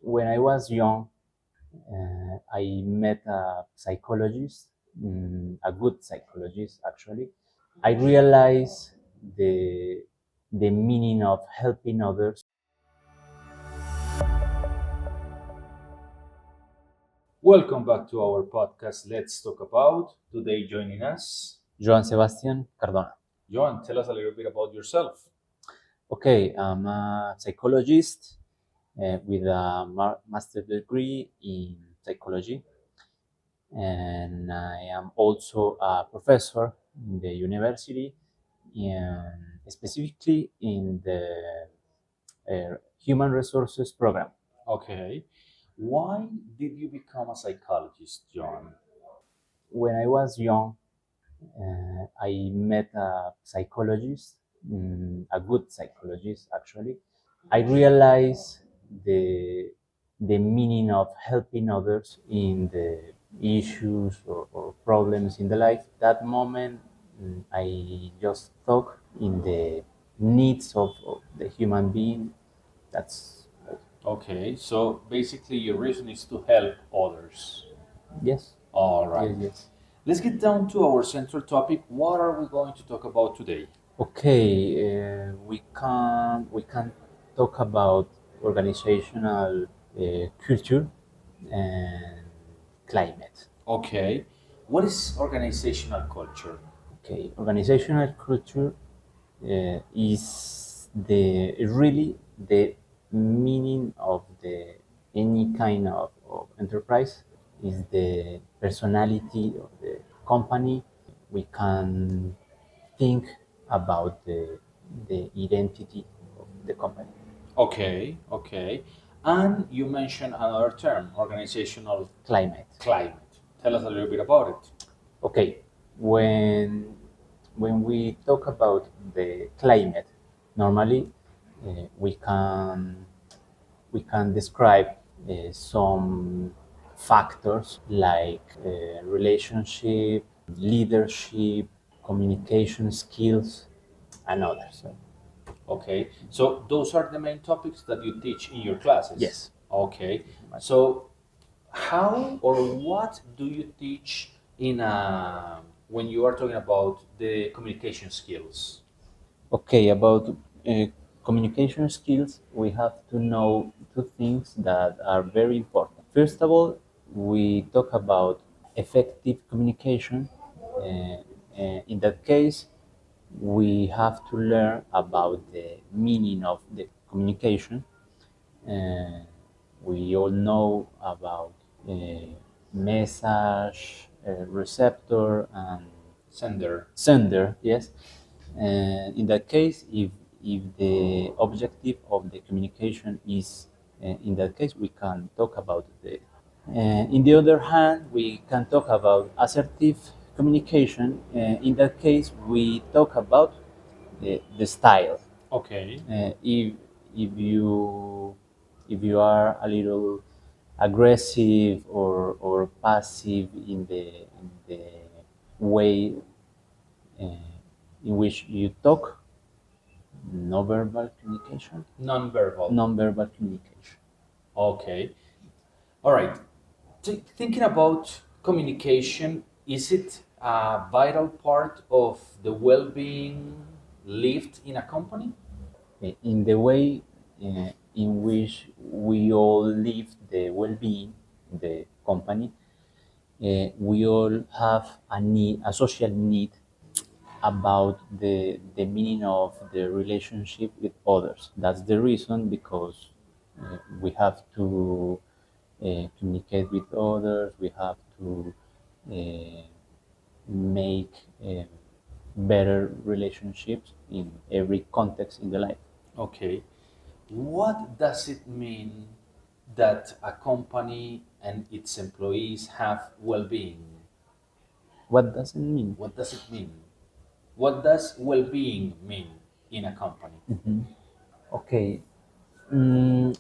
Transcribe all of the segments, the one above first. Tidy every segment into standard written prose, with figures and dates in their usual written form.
When I was young, I met a psychologist, a good psychologist actually. I realized the the meaning of helping others. Welcome back to our podcast. Let's talk about today. Joining us, Joan Sebastian Cardona. Joan. Tell us a little bit about yourself. Okay, I'm a psychologist with a master's degree in psychology, and I am also a professor in the university, and specifically in the human resources program. Okay. Why did you become a psychologist, Joan? When I was young, I met a psychologist, a good psychologist actually. I realized the meaning of helping others in the issues or problems in the life. That moment, I just thought in the needs of the human being. That's Okay. So basically, your reason is to help others. yes, All right. yes, yes. Let's get down to our central topic. What are we going to talk about today? Okay, we can talk about organizational culture and climate. Okay. What is organizational culture? Okay, organizational culture is the really the meaning of the any kind of enterprise is the personality of the company. We can think about the identity of the company. Okay. Okay. And you mentioned another term, organizational Climate. climate. Tell us a little bit about it. Okay, when we talk about the climate, normally we can describe some factors like relationship, leadership, communication skills, and others. Okay, so those are the main topics that you teach in your classes? Yes. Okay, so how or what do you teach in when you are talking about the communication skills? Okay, about uh, communication skills, we have to know two things that are very important. First of all, we talk about effective communication. In that case, we have to learn about the meaning of the communication. Uh, we all know about uh, message, receptor, and Sender. sender, yes. And in that case, if the objective of the communication is, in that case, we can talk about the. In the other hand, we can talk about assertive communication. In that case, we talk about the style. Okay. If you are a little aggressive or passive in the way uh, in which you talk, non-verbal communication. Non-verbal. Non-verbal communication. Okay. All right. Thinking about communication, is it a vital part of the well-being lived in a company? In the way in which we all live the well-being in the company, we all have a social need about the meaning of the relationship with others. That's the reason because we have to communicate with others. We have to uh, make better relationships in every context in the life. Okay. What does it mean that a company and its employees have well-being? What does it mean? What does it mean? What does well-being mean in a company? Okay. Mm,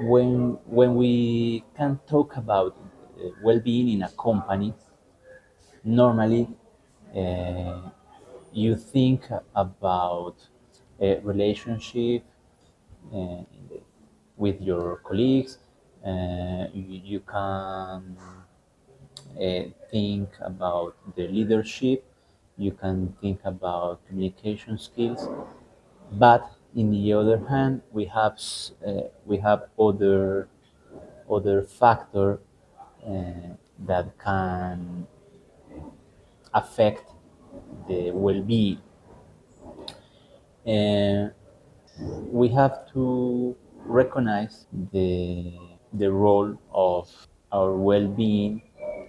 when we can talk about well-being in a company, normally you think about a relationship in the with your colleagues. You can think about the leadership. You can think about communication skills. But in the other hand, we have other factor that can affect the well-being. And we have to recognize the role of our well-being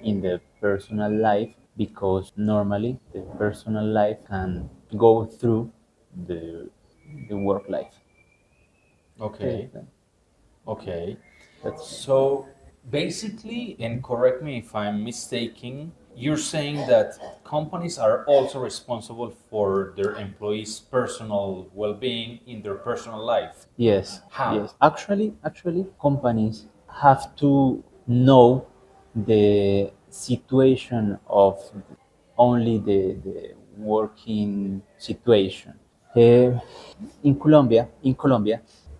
in the personal life, because normally the personal life can go through the the work life. Okay, Okay. Okay. that's So basically, and correct me if I'm mistaken, you're saying that companies are also responsible for their employees' personal well-being in their personal life. yes, How? yes. Actually, companies have to know the situation of only the working situation. Uh, in Colombia,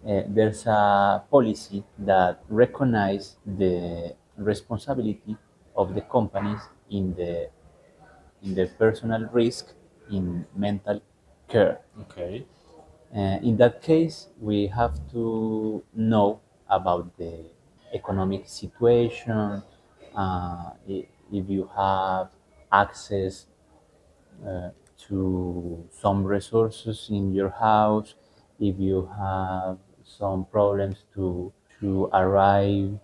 there's a policy that recognize the responsibility of the companies in the personal risk in mental care. Okay. In that case, we have to know about the economic situation, if you have access to some resources in your house, if you have some problems to arrive,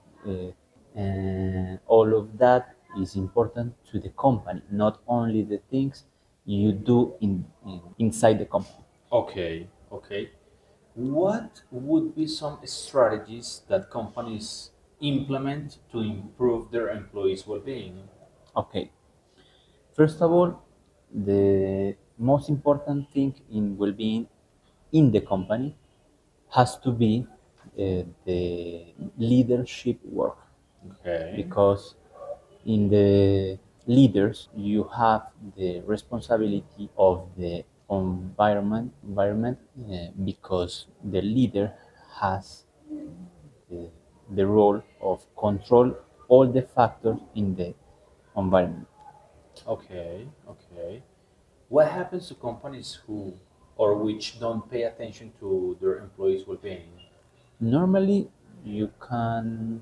and all of that is important to the company, not only the things you do inside the company. Okay. Okay. What would be some strategies that companies implement to improve their employees' well-being? Okay, first of all, the most important thing in well-being in the company has to be the leadership work, Okay. because in the leaders you have the responsibility of the environment, because the leader has the, the role of control all the factors in the environment. Okay. Okay. What happens to companies who or which don't pay attention to their employees' well-being? Normally, you can,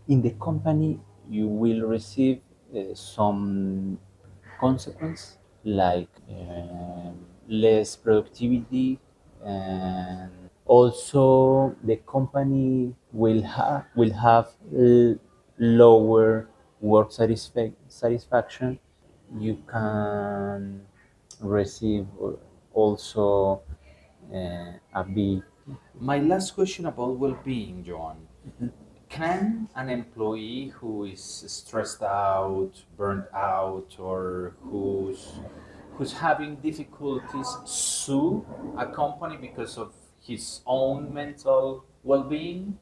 in the company, you will receive some consequence, like less productivity, and also the company will have lower work satisfaction. You can receive also a big. My last question about well-being, Joan. Can an employee who is stressed out, burnt out, or who's having difficulties sue a company because of his own mental well-being?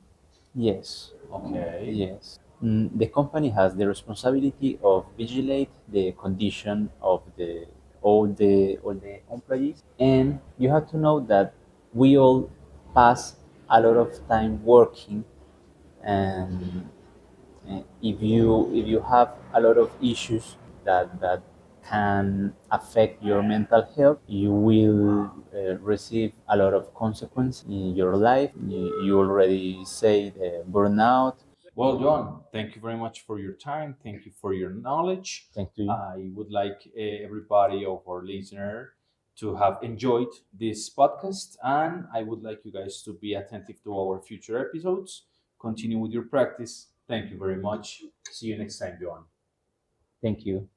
Yes, Okay. yes. The company has the responsibility of vigilate the condition of the all the employees, and you have to know that we all pass a lot of time working, and if you have a lot of issues that can affect your mental health, you will receive a lot of consequence in your life. You already say the burnout. Well, John, thank you very much for your time. Thank you for your knowledge. Thanks to you. I would like everybody of our listener to have enjoyed this podcast, and I would like you guys to be attentive to our future episodes. Continue with your practice. Thank you very much. See you next time, John. Thank you.